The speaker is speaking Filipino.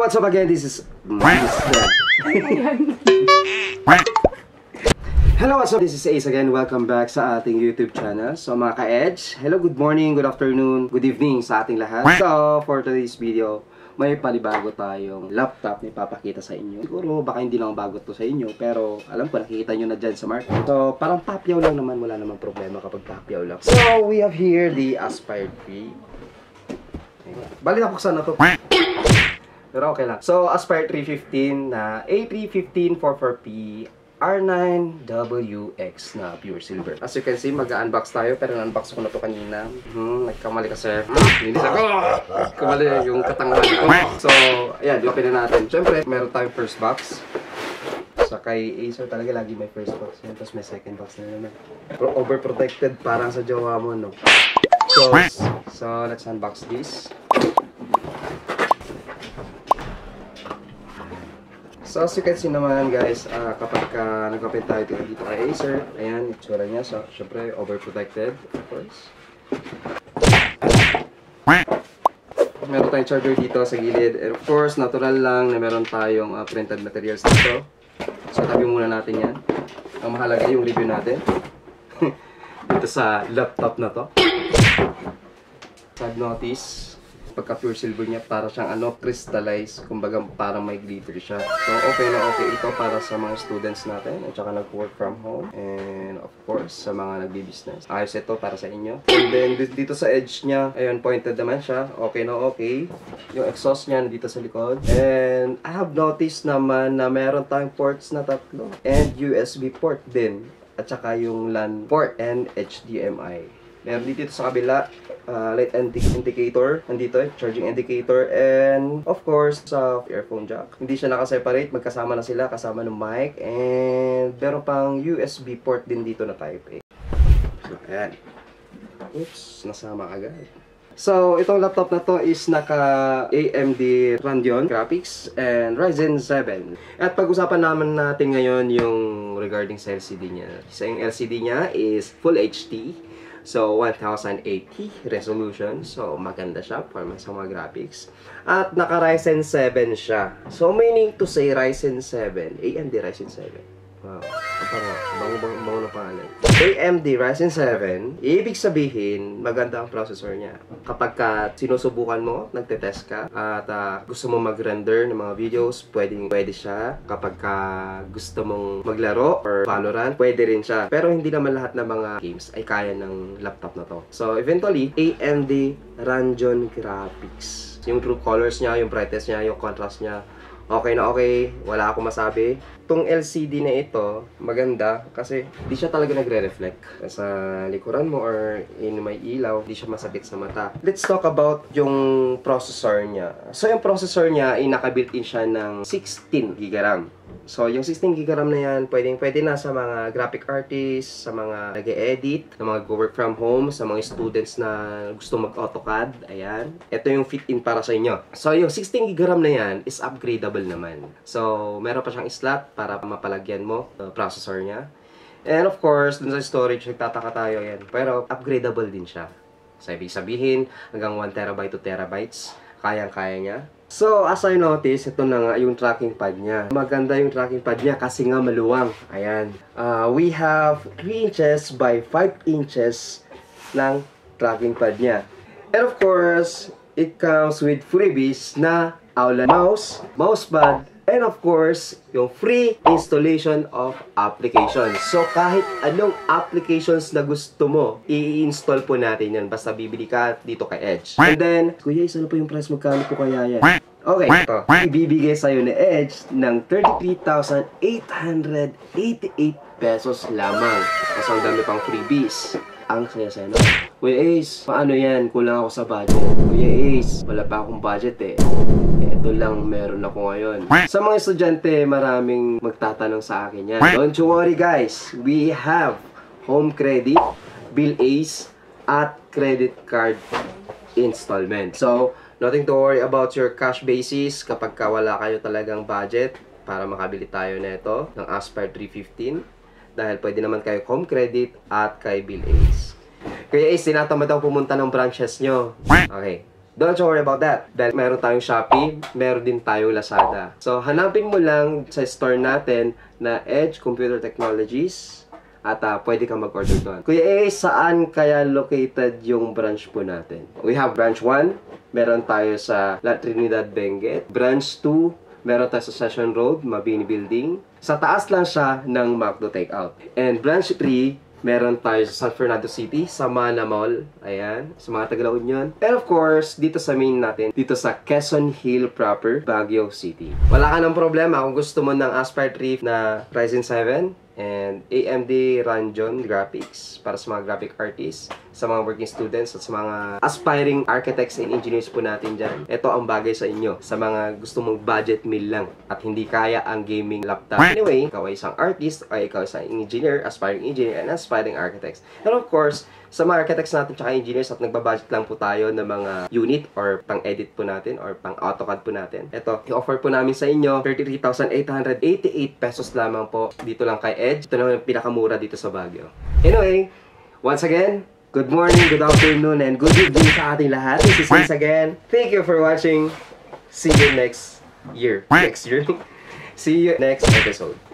what's up again? This is Hello, what's up? This is Ace again. Welcome back sa ating YouTube channel. So mga ka-Edge, hello, good morning, good afternoon, good evening sa ating lahat. So for today's video, may panibago tayong laptop na ipapakita sa inyo. Siguro baka hindi lang bago to sa inyo, pero alam ko nakikita nyo na dyan sa market. So parang papyaw lang naman, wala namang problema kapag papyaw lang. So we have here the Aspire 3. Bali napuksan na to. Pero okay lang. So Aspire 315 na A315-44P R9WX na pure silver. As you can see, mag-unbox tayo, pero na-unbox ko na to kanina. Nagkamali kasi. Linis ako! Kamali yung katangahan ko. So, ayan, open na natin. Siyempre, meron tayong first box. Sa kay Acer talaga lagi may first box yan. Tapos may second box na naman. Overprotected, parang sa jowa mo, no? So let's unbox this. So as you can see naman guys, kapag nag-open tayo dito kay Acer, ayan, itsura niya. So, syempre, overprotected, of course. Meron tayong charger dito sa gilid. And of course, natural lang na meron tayong printed materials dito. So, tabi muna natin yan. Ang mahalaga yung review natin. Dito sa laptop na to. Side notice. Pagka pure silver niya, para siyang crystallized, kumbaga parang may glitter siya. So okay na okay ito para sa mga students natin at saka nag-work from home, and of course sa mga nagbi-business. Ayos ito para sa inyo. And then dito sa edge niya, ayun, pointed naman siya. Okay na okay. Yung exhaust niya dito sa likod. And I have noticed naman na meron tayong ports na tatlo and USB port din, at saka yung LAN port and HDMI. Meron dito sa kabila, light indicator, nandito charging indicator, and of course sa earphone jack. Hindi siya naka-separate, magkasama na sila, kasama ng mic, and meron pang USB port din dito na type A. So, ayan. Oops, nasama agad. So, itong laptop na to is naka AMD Radeon graphics and Ryzen 7. At pag-usapan naman natin ngayon yung regarding sa LCD niya. So, yung LCD niya is Full HD. So, 1080 resolution. So, maganda siya para sa mga graphics. At naka Ryzen 7 siya. So, meaning to say Ryzen 7. AMD Ryzen 7. Wow. Bango na pangalan. AMD Ryzen 7, ibig sabihin, maganda ang processor niya. Kapag sinusubukan mo, nagtetest ka, at gusto mo mag-render ng mga videos, pwede siya. Kapag gusto mong maglaro or Valorant, pwede rin siya. Pero hindi naman lahat ng mga games ay kaya ng laptop na to. So, eventually, AMD Radeon graphics. Yung true colors niya, yung brightness niya, yung contrast niya, okay na okay, wala akong masabi. Itong LCD na ito, maganda kasi di siya talaga nagre-reflect sa likuran mo or may ilaw, di siya masakit sa mata. Let's talk about yung processor niya. So yung processor niya ay naka-built-in siya ng 16 GB RAM. So, yung 16 GB RAM na yan, pwede na sa mga graphic artists, sa mga nag-e-edit, sa mga go-work from home, sa mga students na gusto mag-AutoCAD. Ayan. Ito yung fit-in para sa inyo. So, yung 16 GB RAM na yan is upgradable naman. So, meron pa siyang slot para mapalagyan mo processor niya. And of course, dun sa storage, nagtataka tayo yan. Pero, upgradable din siya. So, ibig sabihin, hanggang 1 TB, 2 TB, kayang-kaya niya. So, as I noticed, ito na nga yung tracking pad niya. Maganda yung tracking pad niya kasi nga maluwang. Ayan. We have 3 inches by 5 inches ng tracking pad niya. And of course, it comes with freebies na Aula mouse, mousepad, and of course, yung free installation of applications. So, kahit anong applications na gusto mo, i-install po natin yan. Basta bibili ka dito kay Edge. And then, Kuya, isa na po yung price, magkano po kaya yan? Okay, ito. Ibibigay sa'yo ni Edge ng 33,888 pesos lamang. Kasi ang dami pang freebies. Ang saya-saya na. Kuya Ace, paano yan? Kulang ako sa budget. Kuya Ace, wala pa akong budget eh. Ito lang meron ako ngayon. Sa mga estudyante, maraming magtatanong sa akin yan. Don't you worry guys. We have home credit, bill Ace, at credit card installment. So, nothing to worry about your cash basis kapag wala kayo talagang budget para makabili tayo nito ng Aspire 315. Dahil pwede naman kayo home credit at kay bill Ace. Kaya Ace, tinatamad ako pumunta ng branches nyo. Okay. Don't you worry about that. Dahil meron tayong Shopee, meron din tayong Lazada. So, hanapin mo lang sa store natin na Edge Computer Technologies at pwede kang mag-order doon. Kuya saan kaya located yung branch po natin? We have branch 1, meron tayo sa La Trinidad, Benguet. Branch 2, meron tayo sa Session Road, Mabini Building. Sa taas lang siya ng McDo Takeout. And branch 3, meron tayo sa San Fernando City, sa Mana Mall. Ayan, sa mga Taga-La Union. And of course, dito sa main natin, dito sa Quezon Hill proper, Baguio City. Wala ka ng problema kung gusto mo ng Aspire Reef na Ryzen 7 and AMD Radeon graphics para sa mga graphic artists, sa mga working students at sa mga aspiring architects and engineers po natin dyan. Ito ang bagay sa inyo, sa mga gusto mong budget meal lang at hindi kaya ang gaming laptop. Anyway, ikaw ay isang artist o ikaw ay isang engineer, aspiring engineer and aspiring architects. And of course, sa mga architects natin at engineers at nagbabudget lang po tayo ng mga unit or pang-edit po natin or pang-AutoCAD po natin. Ito, i-offer po namin sa inyo 33,888 pesos lamang po dito lang kay Edge. Ito naman yung pinakamura dito sa Baguio. Anyway, once again, good morning, good afternoon, and good evening sa ating lahat. This is Vince again. Thank you for watching. See you next year. See you next episode.